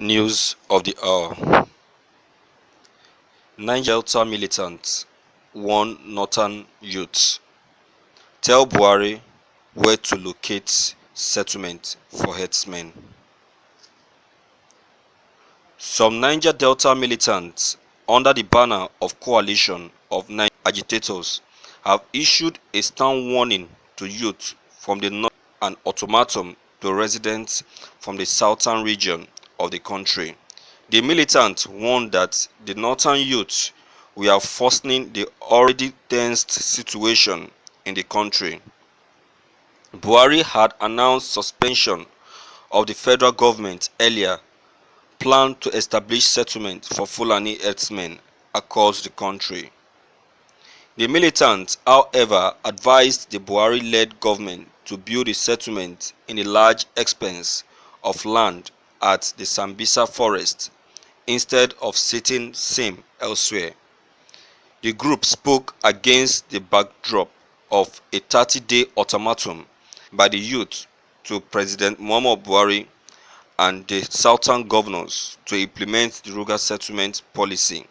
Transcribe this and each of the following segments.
News of the hour. Niger Delta militants warn northern youths. Tell Buhari where to locate settlement for herdsmen. Some Niger Delta militants under the banner of Coalition of Niger Agitators have issued a stern warning to youth from the north and ultimatum to residents from the southern region of the country. The militants warned that the northern youth were worsening the already tense situation in the country. Buhari had announced suspension of the federal government earlier, planned to establish settlement for Fulani herdsmen across the country. The militants, however, advised the Buhari-led government to build a settlement in a large expanse of land at the Sambisa forest instead of setting same elsewhere. The group spoke against the backdrop of a 30-day ultimatum by the youth to President Muhammadu Buhari and the southern governors to implement the ruga settlement policy.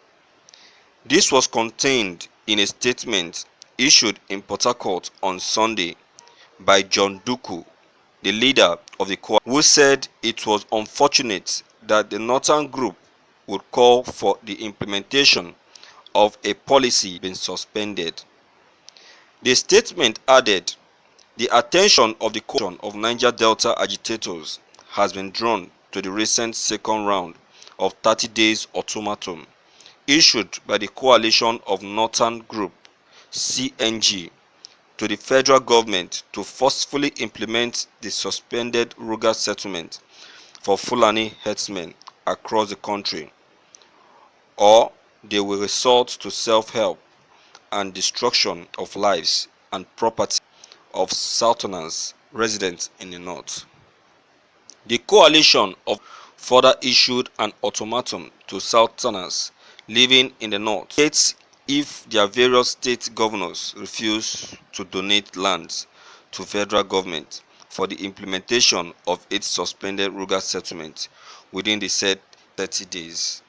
This was contained in a statement issued in Port Harcourt on Sunday by John Duku, the leader of the coalition, who said it was unfortunate that the northern group would call for the implementation of a policy being suspended. The statement added, the attention of the coalition of Niger Delta agitators has been drawn to the recent second round of 30 days ultimatum issued by the coalition of northern group CNG to the federal government to forcefully implement the suspended ruga settlement for Fulani herdsmen across the country, or they will resort to self-help and destruction of lives and property of Southerners residents in the north. The coalition of further issued an ultimatum to Southerners living in the north states if their various state governors refuse to donate lands to federal government for the implementation of its suspended ruga settlement within the said 30 days.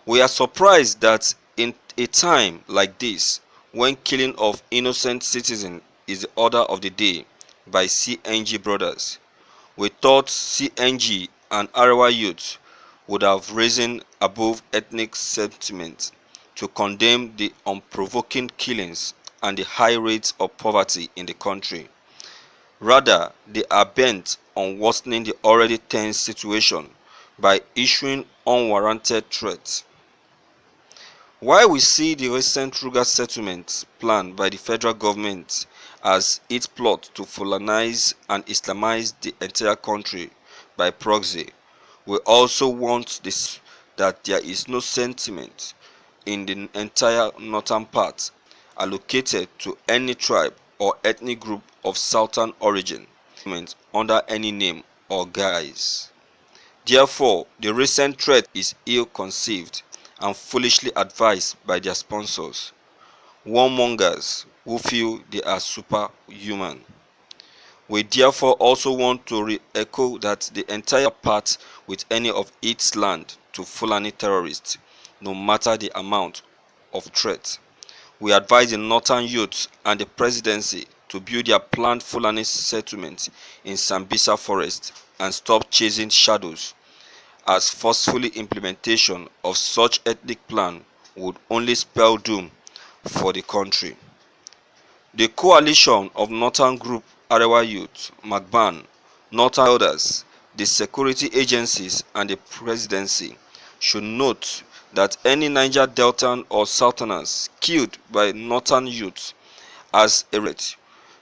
We are surprised that in a time like this, when killing of innocent citizens is the order of the day by CNG brothers, we thought CNG and Arewa youth would have risen above ethnic sentiment to condemn the unprovoking killings and the high rates of poverty in the country. Rather, they are bent on worsening the already tense situation by issuing unwarranted threats. While we see the recent ruga settlement plan by the federal government as its plot to Fulanize and Islamize the entire country by proxy, we also want this that there is no sentiment in the entire northern part allocated to any tribe or ethnic group of southern origin under any name or guise. Therefore, the recent threat is ill-conceived and foolishly advised by their sponsors, warmongers who feel they are superhuman. We therefore also want to re-echo that the entire part with any of its land to Fulani terrorists, no matter the amount of threat. We advise the northern youth and the presidency to build their planned Fulani settlement in Sambisa forest and stop chasing shadows, as forcefully implementation of such ethnic plan would only spell doom for the country. The coalition of northern group Arewa youth, Magban, northern elders, the security agencies and the presidency should note that any Niger Deltan or Southerners killed by northern youth as a threat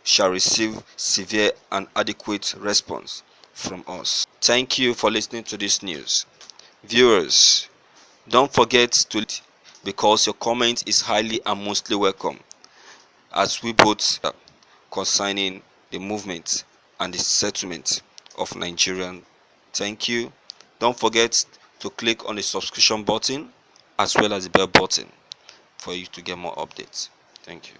shall receive severe and adequate response from us. Thank you for listening to this news. Viewers, don't forget to like, because your comment is highly and mostly welcome as we both concerning the movement and the settlement of Nigerian. Thank you. Don't forget to click on the subscription button as well as the bell button for you to get more updates. Thank you.